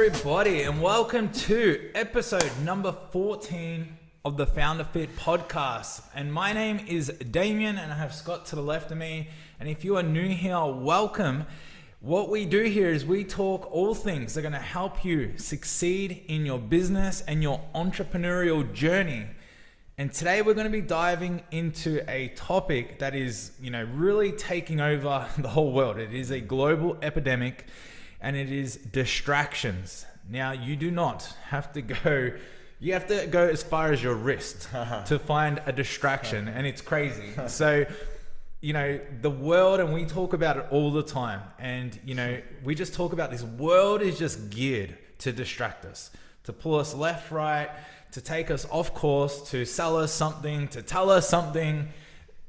everybody, and welcome to episode number 14 of the Founder Fit podcast. And my name is Damien, and I have Scott to the left of me. And if you are new here, welcome. What we do here is we talk all things that are going to help you succeed in your business and your entrepreneurial journey. And today we're going to be diving into a topic that is, really taking over the whole world. It is a global epidemic, and it is distractions. Now, you do not have to go, you have to go as far as your wrist to find a distraction, and it's crazy. So, the world, and we talk about it all the time, and, we just talk about this world is just geared to distract us, to pull us left, right, to take us off course, to sell us something, to tell us something.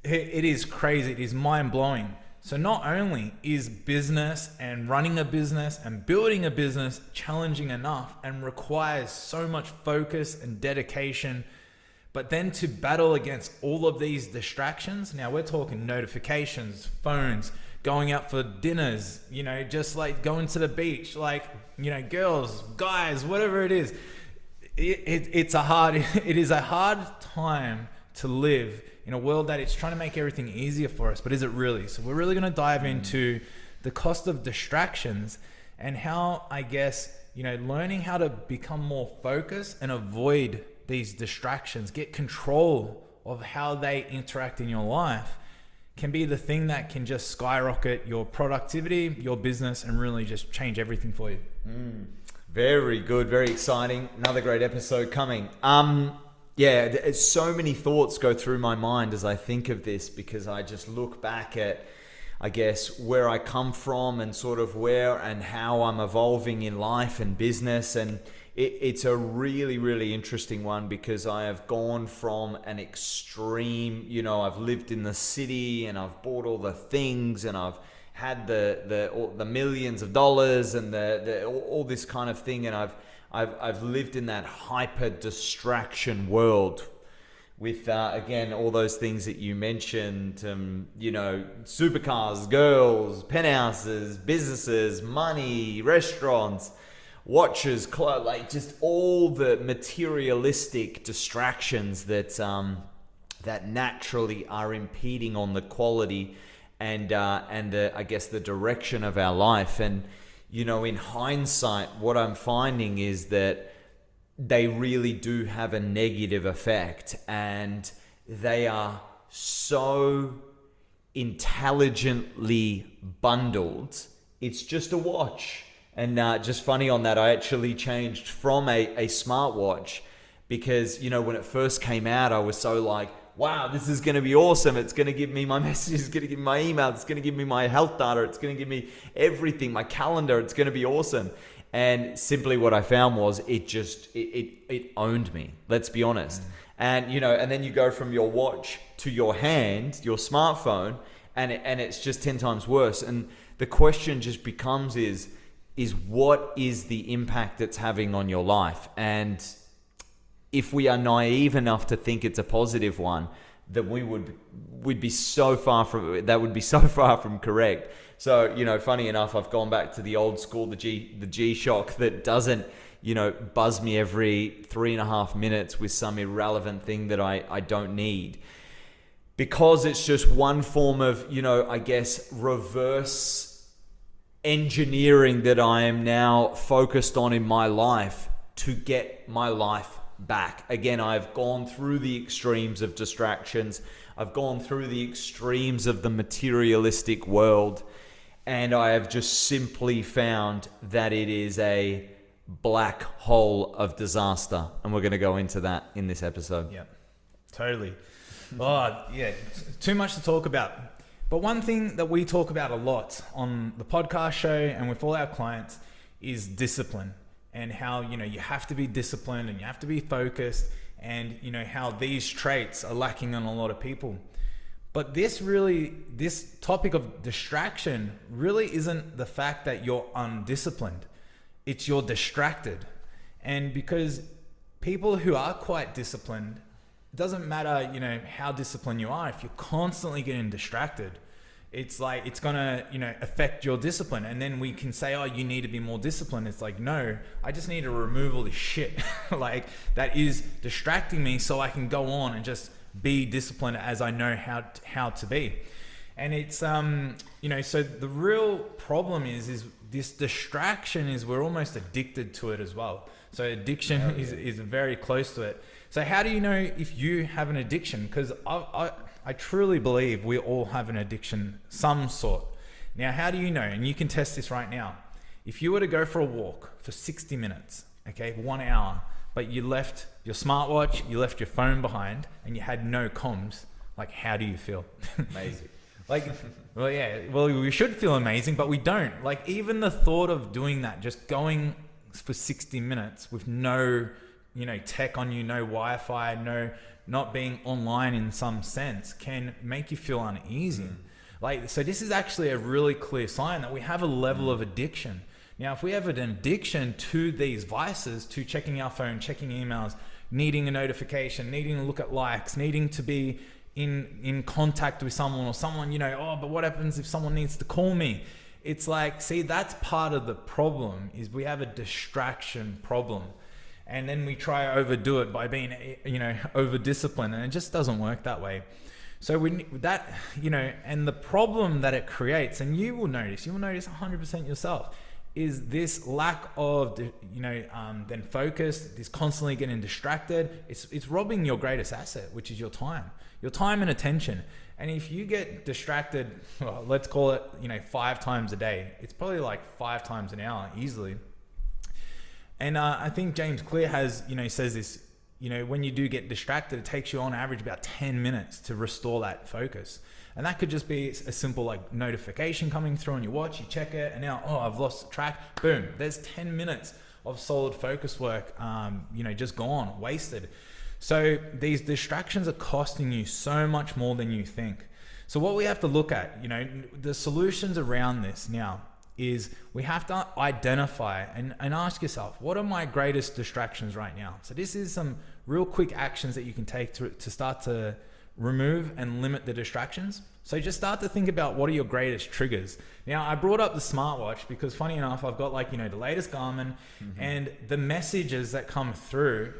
It is crazy. It is mind-blowing. So not only is business and running a business and building a business challenging enough and requires so much focus and dedication, but then to battle against all of these distractions. Now we're talking notifications, phones, going out for dinners, just like going to the beach, girls, guys, whatever it is. It is a hard time to live in a world that it's trying to make everything easier for us, but is it really? So we're really going to dive into the cost of distractions and how, learning how to become more focused and avoid these distractions, get control of how they interact in your life, can be the thing that can just skyrocket your productivity, your business, and really just change everything for you. Very good, very exciting. Another great episode coming. So many thoughts go through my mind as I think of this, because I just look back at, where I come from and sort of where and how I'm evolving in life and business. And it's a really, really interesting one, because I have gone from an extreme, I've lived in the city and I've bought all the things and I've had the millions of dollars and all this kind of thing, and I've lived in that hyper distraction world with again all those things that you mentioned, supercars, girls, penthouses, businesses, money, restaurants, watches, clothes, just all the materialistic distractions that naturally are impeding on the quality and the direction of our life. And in hindsight, what I'm finding is that they really do have a negative effect, and they are so intelligently bundled. It's just a watch. And just funny on that, I actually changed from a smartwatch, because when it first came out, I was so like, wow, this is going to be awesome. It's going to give me my messages, it's going to give me my email, it's going to give me my health data, it's going to give me everything, my calendar, it's going to be awesome. And simply what I found was it owned me, let's be honest. And, and then you go from your watch to your hand, your smartphone, and it's just 10 times worse. And the question just becomes is what is the impact it's having on your life? And if we are naive enough to think it's a positive one, then we'd be so far from that would be so far from correct. So, funny enough, I've gone back to the old school, the G-Shock that doesn't, buzz me every 3.5 minutes with some irrelevant thing that I don't need. Because it's just one form of, reverse engineering that I am now focused on in my life to get my life back. Again, I've gone through the extremes of distractions. I've gone through the extremes of the materialistic world, and I have just simply found that it is a black hole of disaster. And we're going to go into that in this episode. Yeah, totally. Too much to talk about. But one thing that we talk about a lot on the podcast show and with all our clients is discipline. And how, you have to be disciplined and you have to be focused, and, how these traits are lacking on a lot of people. But this topic of distraction really isn't the fact that you're undisciplined. It's you're distracted. And because people who are quite disciplined, it doesn't matter, how disciplined you are, if you're constantly getting distracted, it's like, it's gonna, affect your discipline. And then we can say, oh, you need to be more disciplined. It's like, no, I just need to remove all this shit like that is distracting me, so I can go on and just be disciplined as I know how to be. And it's, so the real problem is this distraction is we're almost addicted to it as well. So addiction is very close to it. So how do you know if you have an addiction? Because I truly believe we all have an addiction, some sort. Now, how do you know? And you can test this right now. If you were to go for a walk for 60 minutes, okay, 1 hour, but you left your smartwatch, you left your phone behind, and you had no comms, like, how do you feel? Amazing. Well, we should feel amazing, but we don't. Like, even the thought of doing that, just going for 60 minutes with no, tech on you, no Wi-Fi, not being online in some sense, can make you feel uneasy. So this is actually a really clear sign that we have a level of addiction. Now, if we have an addiction to these vices, to checking our phone, checking emails, needing a notification, needing to look at likes, needing to be in contact with someone, or someone, but what happens if someone needs to call me? It's like, see, that's part of the problem, is we have a distraction problem. And then we try to overdo it by being, over disciplined, and it just doesn't work that way. So and the problem that it creates, and you will notice 100% yourself, is this lack of, then focus, this constantly getting distracted. It's robbing your greatest asset, which is your time and attention. And if you get distracted, well, let's call it, 5 times a day, it's probably like 5 times an hour easily. And I think James Clear says this, when you do get distracted, it takes you on average about 10 minutes to restore that focus. And that could just be a simple like notification coming through on your watch, you check it, and now, I've lost track, boom, there's 10 minutes of solid focus work, just gone, wasted. So these distractions are costing you so much more than you think. So what we have to look at, the solutions around this now is we have to identify and ask yourself, what are my greatest distractions right now? So this is some real quick actions that you can take to start to remove and limit the distractions. So just start to think about, what are your greatest triggers? Now, I brought up the smartwatch because, funny enough, I've got the latest Garmin, and the messages that come through,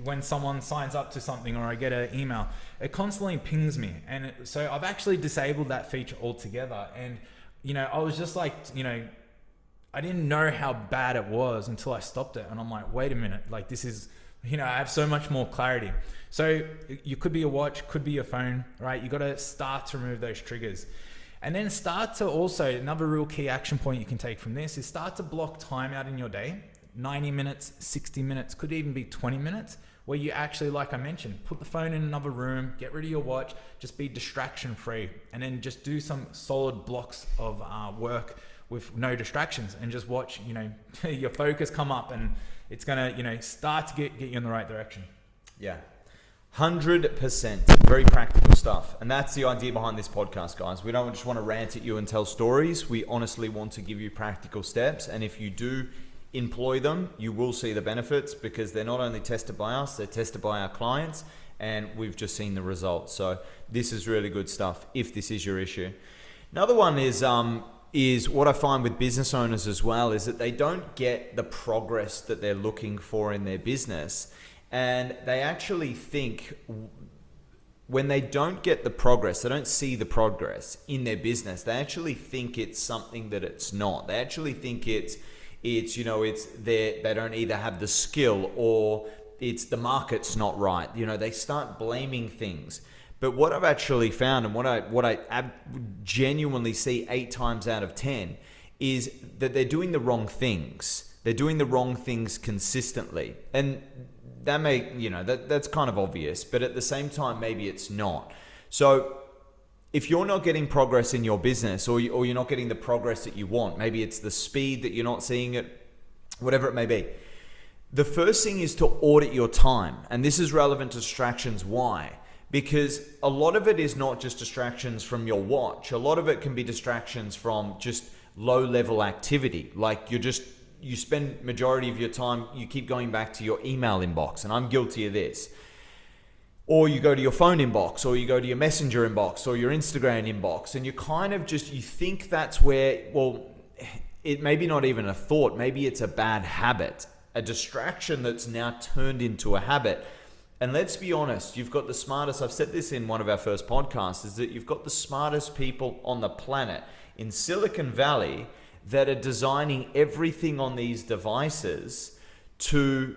when someone signs up to something or I get an email, it constantly pings me. And so I've actually disabled that feature altogether. And, I was just like, I didn't know how bad it was until I stopped it. And I'm like, wait a minute, like this is, I have so much more clarity. So you could be a watch, could be your phone, right? You got to start to remove those triggers. And then start to also, another real key action point you can take from this is start to block time out in your day. 90 minutes, 60 minutes, could even be 20 minutes, where you actually, like I mentioned, put the phone in another room, get rid of your watch, just be distraction free, and then just do some solid blocks of work with no distractions, and just watch, your focus come up, and it's gonna, start to get you in the right direction. Yeah. 100%. Very practical stuff. And that's the idea behind this podcast, guys. We don't just want to rant at you and tell stories. We honestly want to give you practical steps. And if you do employ them, you will see the benefits, because they're not only tested by us, they're tested by our clients, and we've just seen the results. So this is really good stuff if this is your issue. Another one is what I find with business owners as well, is that they don't get the progress that they're looking for in their business. And they actually think, when they don't get the progress, they don't see the progress in their business, they actually think it's something that it's not. They actually think it's they don't either have the skill, or it's the market's not right. They start blaming things. But what I've actually found, and what I genuinely see 8 times out of 10, is that they're doing the wrong things. They're doing the wrong things consistently. And that that's kind of obvious, but at the same time, maybe it's not. So if you're not getting progress in your business, or you're not getting the progress that you want, maybe it's the speed that you're not seeing it, whatever it may be, the first thing is to audit your time. And this is relevant to distractions. Why? Because a lot of it is not just distractions from your watch. A lot of it can be distractions from just low level activity. Like you spend majority of your time, you keep going back to your email inbox, and I'm guilty of this. or you go to your phone inbox, or you go to your messenger inbox, or your Instagram inbox, and you kind of just, you think that's where, well, it maybe not even a thought, maybe it's a bad habit, a distraction that's now turned into a habit. And let's be honest, you've got the smartest, I've said this in one of our first podcasts, is that you've got the smartest people on the planet in Silicon Valley that are designing everything on these devices to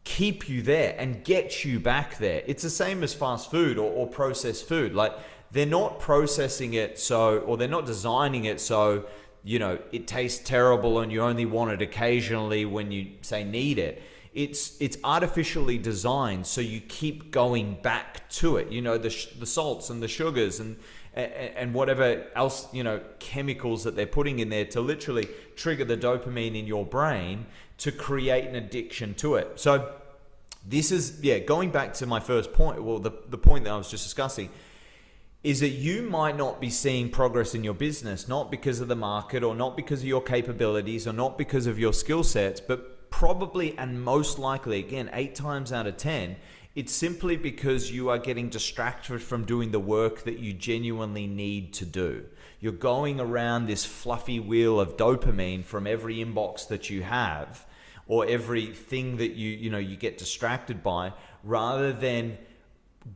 keep you there and get you back there. It's the same as fast food or processed food. Like, they're not processing it so, or they're not designing it so, you know, it tastes terrible and you only want it occasionally when you say need it. It's artificially designed so you keep going back to it. You know, the salts and the sugars and whatever else, you know, chemicals that they're putting in there to literally trigger the dopamine in your brain to create an addiction to it. So this is, going back to my first point, well, the point that I was just discussing, is that you might not be seeing progress in your business, not because of the market or not because of your capabilities or not because of your skill sets, but probably and most likely, again, 8 times out of 10, it's simply because you are getting distracted from doing the work that you genuinely need to do. You're going around this fluffy wheel of dopamine from every inbox that you have, or everything that you get distracted by, rather than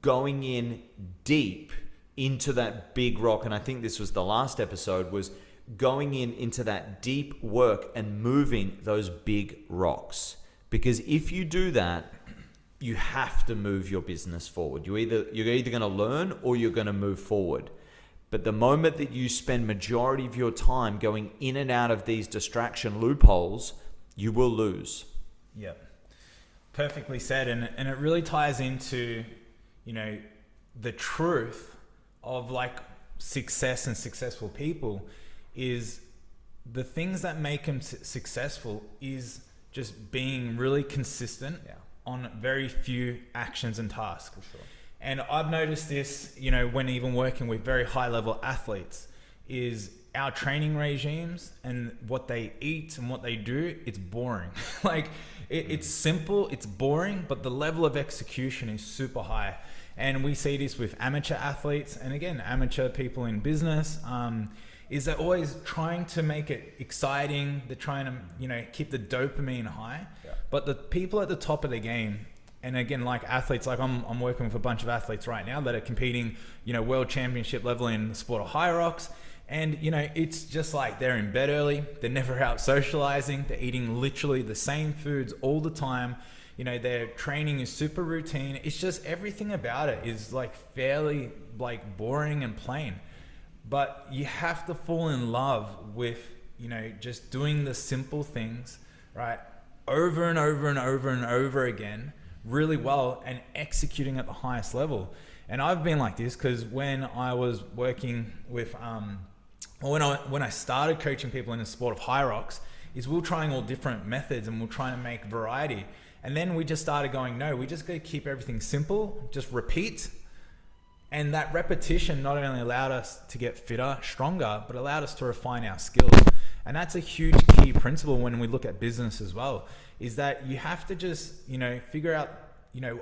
going in deep into that big rock. And I think this was the last episode, was going into that deep work and moving those big rocks. Because if you do that, you have to move your business forward. You're either going to learn or you're going to move forward. But the moment that you spend majority of your time going in and out of these distraction loopholes, you will lose. Yeah, perfectly said. And it really ties into, the truth of like success and successful people is the things that make them successful is just being really consistent on very few actions and tasks. For sure. And I've noticed this, when even working with very high level athletes, is our training regimes and what they eat and what they do, it's boring. It's simple, it's boring, but the level of execution is super high. And we see this with amateur athletes and again, amateur people in business, is they're always trying to make it exciting. They're trying to, keep the dopamine high. Yeah. But the people at the top of the game, and again, like athletes, like I'm working with a bunch of athletes right now that are competing, world championship level in the sport of high rocks. And, it's just like they're in bed early. They're never out socializing. They're eating literally the same foods all the time. Their training is super routine. It's just everything about it is like fairly like boring and plain. But you have to fall in love with, just doing the simple things, right? Over and over and over and over again, really well, and executing at the highest level. And I've been like this because when I was working with, when I started coaching people in the sport of high rocks, is we were trying all different methods and we're trying to make variety. And then we just started going, no, we just got to keep everything simple, just repeat. And that repetition not only allowed us to get fitter, stronger, but allowed us to refine our skills. And that's a huge key principle when we look at business as well, is that you have to just, figure out,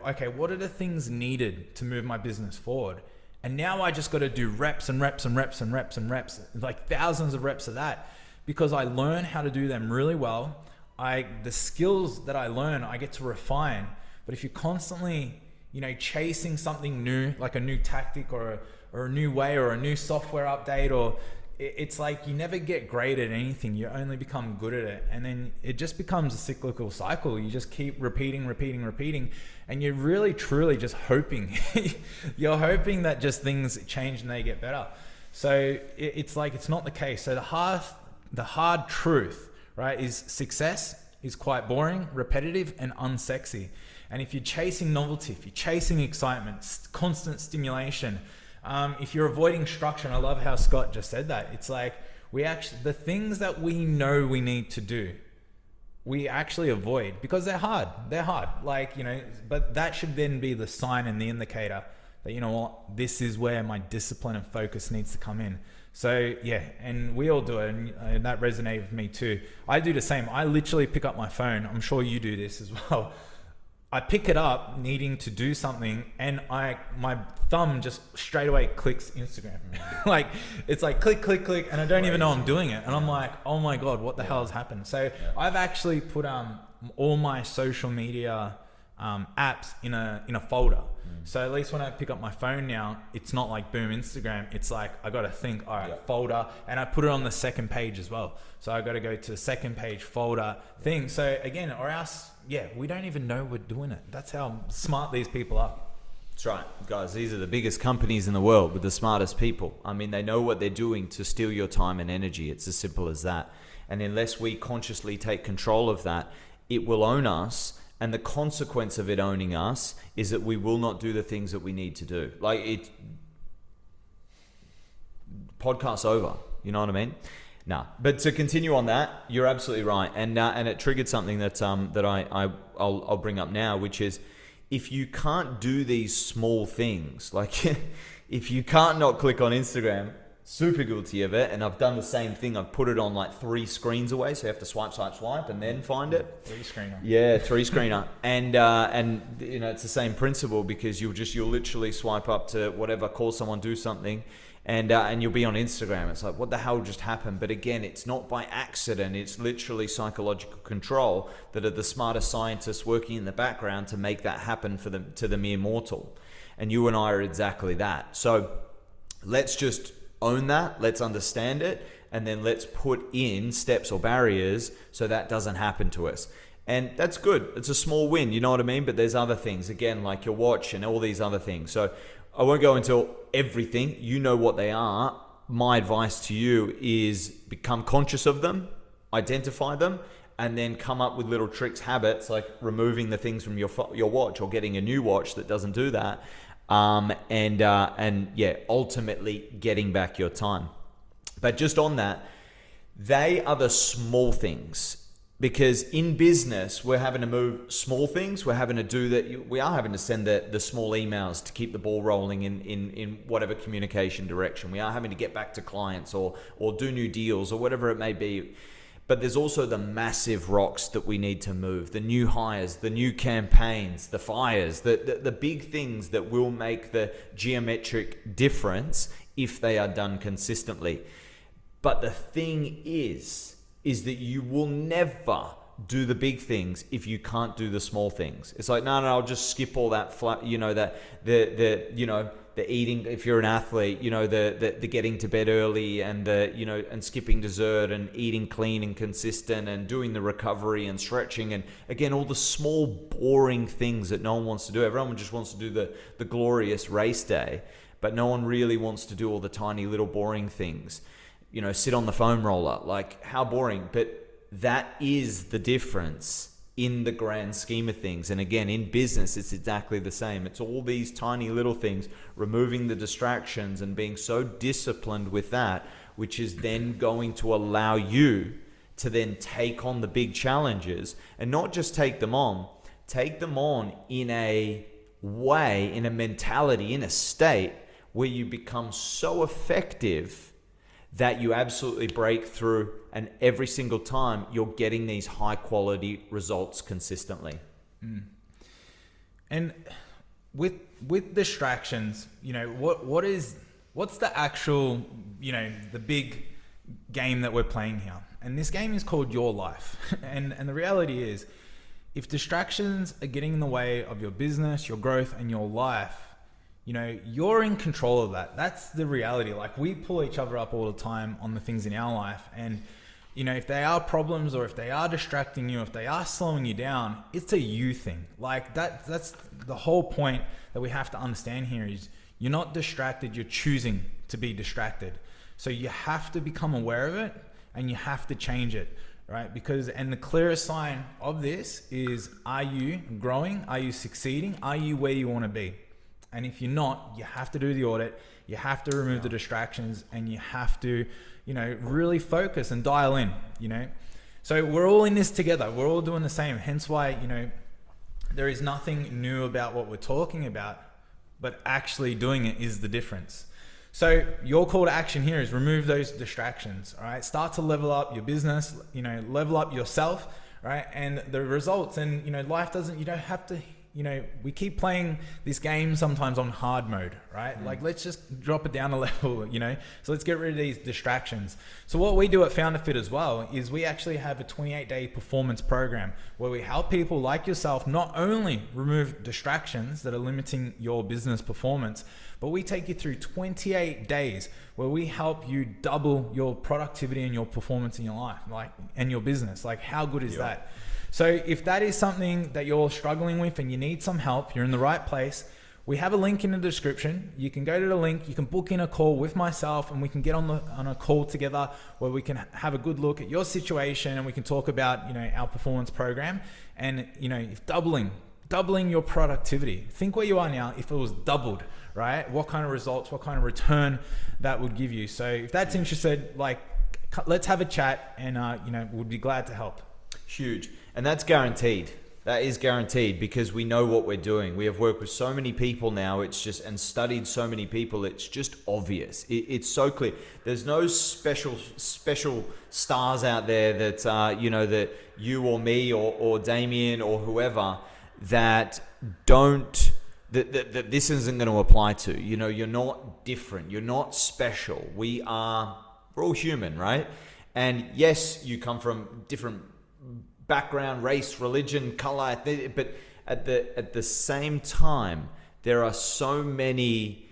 okay, what are the things needed to move my business forward? And now I just got to do reps and reps and reps and reps and reps, like thousands of reps of that, because I learn how to do them really well. The skills that I learn, I get to refine. But if you're constantly, chasing something new, like a new tactic or a new way or a new software update, or it's like you never get great at anything. You only become good at it. And then it just becomes a cyclical cycle. You just keep repeating. And you're really, truly just hoping. You're hoping that just things change and they get better. So it's like, it's not the case. So the hard truth, right, is success is quite boring, repetitive, and unsexy. And if you're chasing novelty, if you're chasing excitement, constant stimulation, if you're avoiding structure, and I love how Scott just said that, it's like the things that we know we need to do, we actually avoid because they're hard. But that should then be the sign and the indicator that, this is where my discipline and focus needs to come in. So yeah, and we all do it, and that resonated with me too. I do the same. I literally pick up my phone. I'm sure you do this as well. I pick it up needing to do something, and my thumb just straight away clicks Instagram. Like it's like click, click, click, and I don't even know I'm doing it. And I'm like, oh my God, what the hell has happened? So I've actually put all my social media apps in a folder. So at least when I pick up my phone now, it's not like boom Instagram. It's like I got to think, all right, folder, and I put it on the second page as well. So I got to go to the second page folder thing. So again, or else, we don't even know we're doing it. That's how smart these people are. That's right, guys. These are the biggest companies in the world with the smartest people. I mean, they know what they're doing to steal your time and energy. It's as simple as that. And unless we consciously take control of that, it will own us. And the consequence of it owning us is that we will not do the things that we need to do. Like podcast's over. You know what I mean? Nah. But to continue on that, you're absolutely right. And it triggered something that I'll bring up now, which is if you can't do these small things, like if you can't not click on Instagram, super guilty of it, and I've done the same thing. I've put it on like 3 screens away, so you have to swipe, and then find it. 3-screener. Yeah, 3-screener, and you know it's the same principle because you'll literally swipe up to whatever, call someone, do something, and you'll be on Instagram. It's like, what the hell just happened? But again, it's not by accident. It's literally psychological control that are the smartest scientists working in the background to make that happen to the mere mortal, and you and I are exactly that. So let's just own that, let's understand it, and then let's put in steps or barriers so that doesn't happen to us. And that's good. It's a small win, you know what I mean? But there's other things, again, like your watch and all these other things. So I won't go into everything. You know what they are. My advice to you is become conscious of them, identify them, and then come up with little tricks, habits, like removing the things from your watch or getting a new watch that doesn't do that. Ultimately getting back your time. But just on that, they are the small things, because in business, we're having to move small things. We're having to do that. We are having to send the small emails to keep the ball rolling in whatever communication direction. We are having to get back to clients or do new deals or whatever it may be. But there's also the massive rocks that we need to move, the new hires, the new campaigns, the fires, the big things that will make the geometric difference if they are done consistently. But the thing is that you will never do the big things if you can't do the small things. It's like, no, I'll just skip all that, the eating, if you're an athlete, the getting to bed early and and skipping dessert and eating clean and consistent and doing the recovery and stretching. And again, all the small, boring things that no one wants to do. Everyone just wants to do the glorious race day, but no one really wants to do all the tiny little boring things. Sit on the foam roller, like how boring, but that is the difference in the grand scheme of things. And again, in business, it's exactly the same. It's all these tiny little things, removing the distractions and being so disciplined with that, which is then going to allow you to then take on the big challenges, and not just take them on in a way, in a mentality, in a state where you become so effective that you absolutely break through, and every single time you're getting these high quality results consistently. And with distractions, what's the actual, the big game that we're playing here? And this game is called your life. And the reality is, if distractions are getting in the way of your business, your growth, and your life, you're in control of that. That's the reality. Like, we pull each other up all the time on the things in our life. And, if they are problems, or if they are distracting you, if they are slowing you down, it's a you thing. Like that's the whole point that we have to understand here is you're not distracted, you're choosing to be distracted. So you have to become aware of it, and you have to change it, right? And the clearest sign of this is, are you growing? Are you succeeding? Are you where you want to be? And if you're not, you have to do the audit, you have to remove the distractions, and you have to, really focus and dial in, So we're all in this together. We're all doing the same. Hence why, there is nothing new about what we're talking about, but actually doing it is the difference. So your call to action here is remove those distractions, all right? Start to level up your business, level up yourself, right? And the results, and life doesn't, you don't have to we keep playing this game sometimes on hard mode, right? Like, let's just drop it down a level, So let's get rid of these distractions. So what we do at Founder Fit as well is we actually have a 28-day performance program where we help people like yourself not only remove distractions that are limiting your business performance, but we take you through 28 days where we help you double your productivity and your performance in your life, and your business. Like, how good is that? So if that is something that you're struggling with and you need some help, you're in the right place. We have a link in the description. You can go to the link, you can book in a call with myself, and we can get on a call together where we can have a good look at your situation, and we can talk about, our performance program and, if doubling your productivity. Think where you are now, if it was doubled, right? What kind of results, what kind of return that would give you. So if that's interested, let's have a chat, and, we'd be glad to help. Huge. And that's guaranteed. That is guaranteed because we know what we're doing. We have worked with so many people now. And studied so many people. It's just obvious. It's so clear. There's no special stars out there that, that you or me or Damien or whoever that that this isn't going to apply to. You're not different. You're not special. We're all human, right? And yes, you come from different background, race, religion, color, but at the same time, there are so many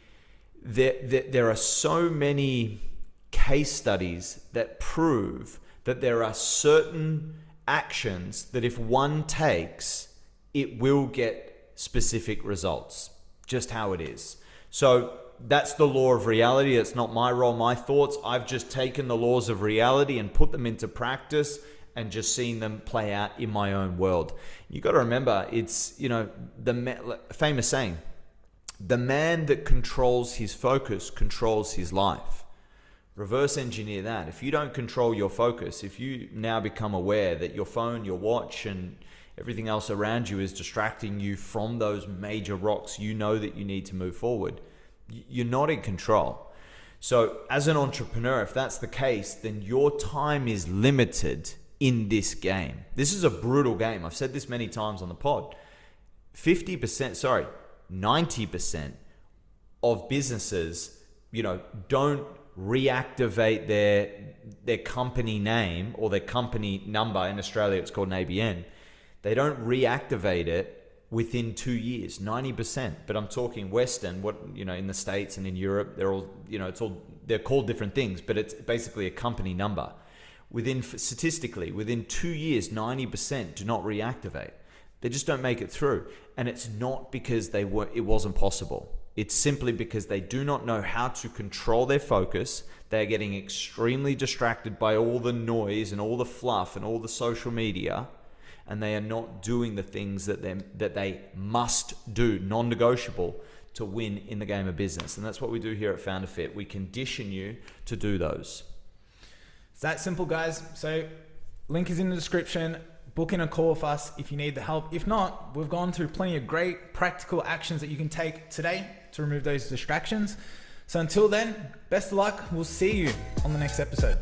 case studies that prove that there are certain actions that if one takes, it will get specific results. Just how it is. So that's the law of reality. It's not my role, my thoughts. I've just taken the laws of reality and put them into practice and just seen them play out in my own world. You got to remember, it's, the famous saying, the man that controls his focus controls his life. Reverse engineer that. If you don't control your focus, if you now become aware that your phone, your watch, and everything else around you is distracting you from those major rocks that you need to move forward, you're not in control. So as an entrepreneur, if that's the case, then your time is limited in this game. This is a brutal game. I've said this many times on the pod. 90% of businesses, don't reactivate their company name or their company number. In Australia, it's called an ABN. They don't reactivate it within 2 years, 90%. But I'm talking Western, in the States and in Europe, they're all, they're called different things, but it's basically a company number. Statistically, within 2 years, 90% do not reactivate. They just don't make it through. And it's not because it wasn't possible. It's simply because they do not know how to control their focus. They're getting extremely distracted by all the noise and all the fluff and all the social media. And they are not doing the things that they must do, non-negotiable, to win in the game of business. And that's what we do here at Founder Fit. We condition you to do those. It's that simple, guys. So link is in the description. Book in a call with us if you need the help. If not, we've gone through plenty of great practical actions that you can take today to remove those distractions. So until then, best of luck. We'll see you on the next episode.